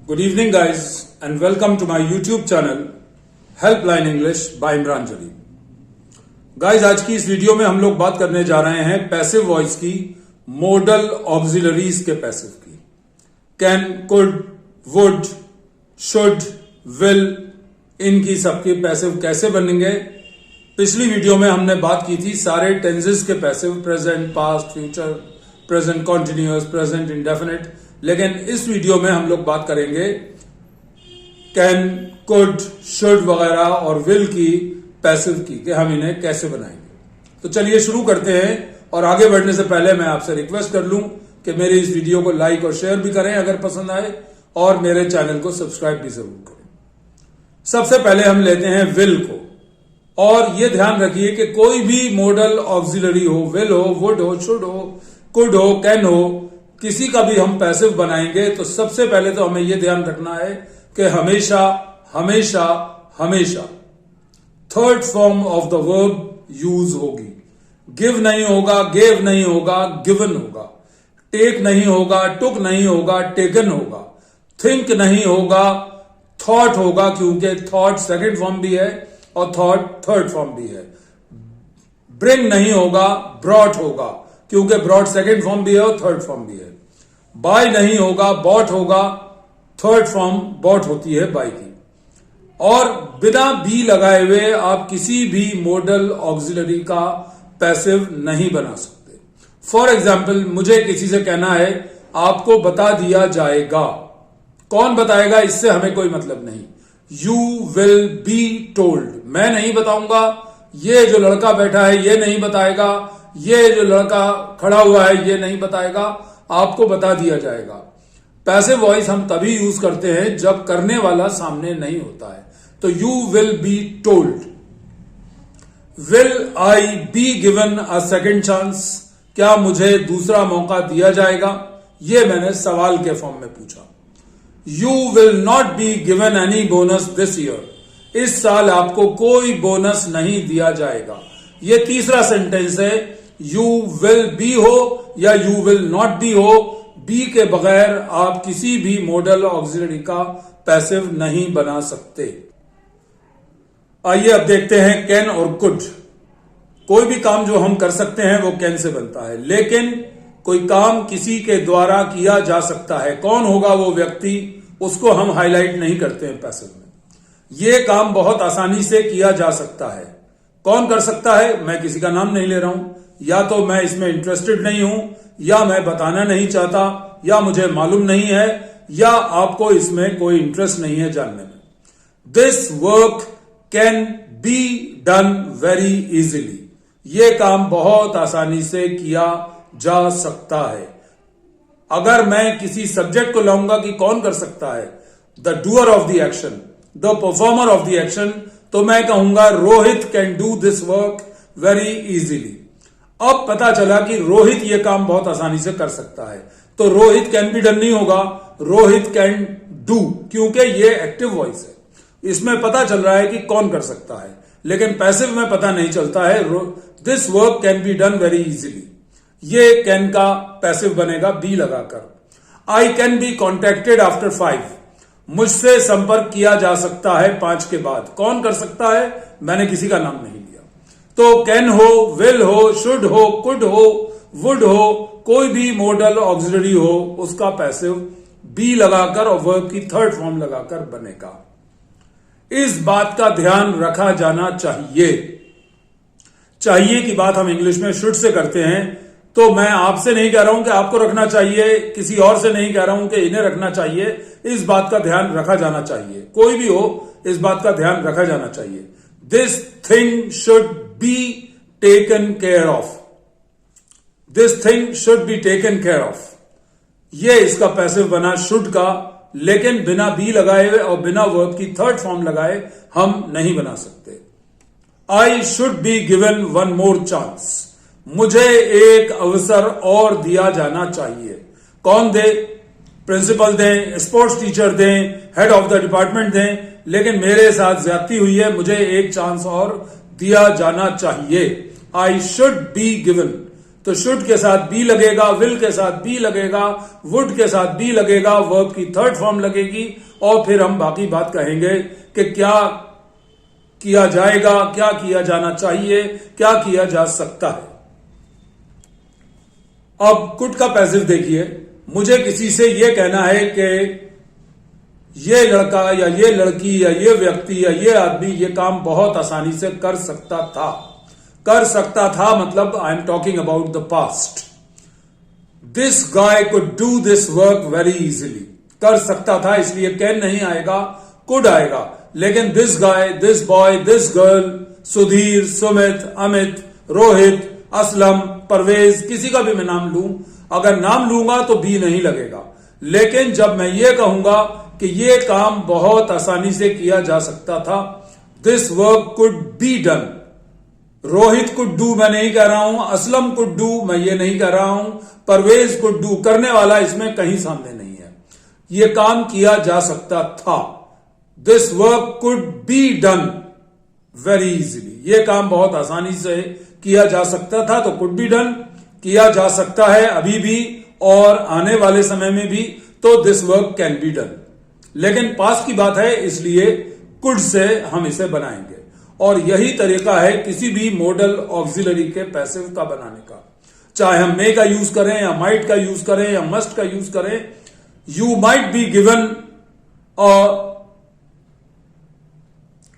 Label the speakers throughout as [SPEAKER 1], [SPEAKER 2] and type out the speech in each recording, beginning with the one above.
[SPEAKER 1] Good evening guys and welcome to my YouTube channel Helpline English by Imran जली। Guys आज की इस video में हम लोग बात करने जा रहे हैं पैसिव वॉइस की मॉडल ऑक्सिलरीज के पैसिव की। Can, could, would, should, will, इनकी सबकी पैसिव कैसे बनेंगे। पिछली वीडियो में हमने बात की थी सारे टेंसेस के passive, present, past, future, present continuous, present indefinite. लेकिन इस वीडियो में हम लोग बात करेंगे कैन, कुड, शुड वगैरह और विल की पैसिव की कि हम इन्हें कैसे बनाएंगे। तो चलिए शुरू करते हैं। और आगे बढ़ने से पहले मैं आपसे रिक्वेस्ट कर लूं कि मेरे इस वीडियो को लाइक और शेयर भी करें अगर पसंद आए, और मेरे चैनल को सब्सक्राइब भी जरूर करें। सबसे पहले हम लेते हैं विल को, और यह ध्यान रखिए कि कोई भी मॉडल ऑक्सिलरी हो, विल हो, वुड हो, शुड हो, कुड हो, कैन हो, किसी का भी हम पैसिव बनाएंगे तो सबसे पहले तो हमें यह ध्यान रखना है कि हमेशा हमेशा हमेशा third form of the verb use होगी। गिव नहीं होगा, गेव नहीं होगा, गिवन होगा। टेक नहीं होगा, टुक नहीं होगा, टेकन होगा। थिंक नहीं होगा, थॉट होगा, क्योंकि थॉट सेकंड फॉर्म भी है और थॉट थर्ड फॉर्म भी है। ब्रिंग नहीं होगा, ब्रॉट होगा, क्योंकि ब्रॉट सेकंड फॉर्म भी है और थर्ड फॉर्म भी है। बाय नहीं होगा, बॉट होगा, थर्ड फॉर्म बॉट होती है बाय की। और बिना बी लगाए हुए आप किसी भी मॉडल ऑक्सिलरी का पैसिव नहीं बना सकते। फॉर एग्जाम्पल, मुझे किसी से कहना है आपको बता दिया जाएगा। कौन बताएगा इससे हमें कोई मतलब नहीं। यू विल बी टोल्ड, मैं नहीं बताऊंगा। ये जो लड़का बैठा है ये नहीं बताएगा, ये जो लड़का खड़ा हुआ है ये नहीं बताएगा, आपको बता दिया जाएगा। पैसिव वॉइस हम तभी यूज करते हैं जब करने वाला सामने नहीं होता है। तो you will be told. Will I B given a second chance, क्या मुझे दूसरा मौका दिया जाएगा, ये मैंने सवाल के फॉर्म में पूछा। You will not be given any bonus this year, इस साल आपको कोई बोनस नहीं दिया जाएगा। ये तीसरा सेंटेंस है। यू विल बी हो या यू विल नॉट बी हो, बी के बगैर आप किसी भी मॉडल ऑक्सिलरी का पैसिव नहीं बना सकते। आइए अब देखते हैं कैन और कुड। कोई भी काम जो हम कर सकते हैं वो कैन से बनता है, लेकिन कोई काम किसी के द्वारा किया जा सकता है। कौन होगा वो व्यक्ति, उसको हम हाईलाइट नहीं करते हैं पैसिव में। ये काम बहुत आसानी से किया जा सकता है। कौन कर सकता है, मैं किसी का नाम नहीं ले रहा हूं, या तो मैं इसमें इंटरेस्टेड नहीं हूं, या मैं बताना नहीं चाहता, या मुझे मालूम नहीं है, या आपको इसमें कोई इंटरेस्ट नहीं है जानने में। This work can be done very easily, यह काम बहुत आसानी से किया जा सकता है। अगर मैं किसी सब्जेक्ट को लाऊंगा कि कौन कर सकता है, the doer of the action, the performer of the action, तो मैं कहूंगा Rohit can do this work very easily. अब पता चला कि रोहित यह काम बहुत आसानी से कर सकता है, तो रोहित कैन बी डन नहीं होगा, रोहित कैन डू, क्योंकि ये एक्टिव वॉइस है। इसमें पता चल रहा है कि कौन कर सकता है, लेकिन पैसिव में पता नहीं चलता है। This work can be done very easily, ये कैन का पैसिव बनेगा बी लगाकर। I can be contacted after 5, मुझसे संपर्क किया जा सकता है 5 के बाद। कौन कर सकता है, मैंने किसी का नाम नहीं लिया। तो कैन हो, विल हो, शुड हो, कुड हो, वुड हो, कोई भी मॉडल ऑक्सिलरी हो, उसका पैसिव बी लगाकर और वर्ब की थर्ड फॉर्म लगाकर बनेगा। इस बात का ध्यान रखा जाना चाहिए। चाहिए की बात हम इंग्लिश में शुड से करते हैं, तो मैं आपसे नहीं कह रहा हूं कि आपको रखना चाहिए, किसी और से नहीं कह रहा हूं कि इन्हें रखना चाहिए। इस बात का ध्यान रखा जाना चाहिए, कोई भी हो इस बात का ध्यान रखा जाना चाहिए। This thing should be taken care of, this thing should be taken care of, ये इसका पैसिव बना शुड का, लेकिन बिना बी लगाए हुए और बिना वर्ब की थर्ड फॉर्म लगाए हम नहीं बना सकते। I should be given one more chance, मुझे एक अवसर और दिया जाना चाहिए। कौन दे, प्रिंसिपल दें, स्पोर्ट्स टीचर दें, हेड ऑफ द डिपार्टमेंट दें, लेकिन मेरे साथ ज्यादती हुई है, मुझे एक चांस और दिया जाना चाहिए। आई शुड बी गिवन, तो शुड के साथ बी लगेगा, विल के साथ बी लगेगा, वुड के साथ बी लगेगा, वर्ब की थर्ड फॉर्म लगेगी और फिर हम बाकी बात कहेंगे कि क्या किया जाएगा, क्या किया जाना चाहिए, क्या किया जा सकता है। अब कुड का पैसिव देखिए। मुझे किसी से यह कहना है कि ये लड़का या ये लड़की या ये व्यक्ति या ये आदमी ये काम बहुत आसानी से कर सकता था। कर सकता था मतलब I am talking about the past. This guy could do this work very easily. कर सकता था इसलिए कैन नहीं आएगा, कुड आएगा। लेकिन this guy, this boy, this girl, Sudhir, Sumit, Amit, Rohit, Aslam, Parvez, किसी का भी मैं नाम लूं, अगर नाम लूंगा तो बी नहीं लगेगा। लेकिन जब मैं ये कहूंगा कि ये काम बहुत आसानी से किया जा सकता था, this work could be done. Rohit could do मैं नहीं कह रहा हूं, असलम कुड डू मैं ये नहीं कह रहा हूं, परवेज कुड डू, करने वाला इसमें कहीं सामने नहीं है। ये काम किया जा सकता था। This work could be done very easily. ये काम बहुत आसानी से किया जा सकता था, तो कुड बी डन। किया जा सकता है अभी भी और आने वाले समय में भी, तो this work can be done. लेकिन पास की बात है इसलिए कुड से हम इसे बनाएंगे। और यही तरीका है किसी भी मॉडल ऑक्सिलरी के पैसिव का बनाने का। चाहे हम मे का यूज करें या माइट का यूज करें या मस्ट का यूज करें। You might be given a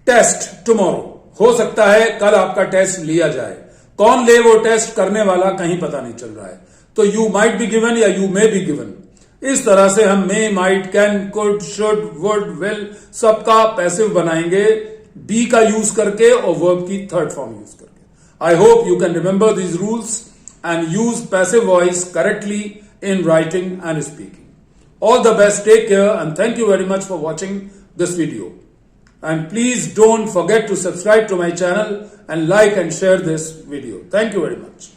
[SPEAKER 1] test tomorrow. हो सकता है कल आपका टेस्ट लिया जाए। कौन ले वो टेस्ट, करने वाला कहीं पता नहीं चल रहा है। तो यू माइट बी गिवन या यू मे बी गिवन, इस तरह से हम may, might, can, could, should, would, will सबका पैसिव बनाएंगे बी का यूज करके और वर्ब की थर्ड फॉर्म यूज करके। I hope you can remember these rules and use passive voice correctly in writing and speaking. All the best, take care, and thank you very much for watching this video. And please don't forget to subscribe to my channel and like and share this video. Thank you very much.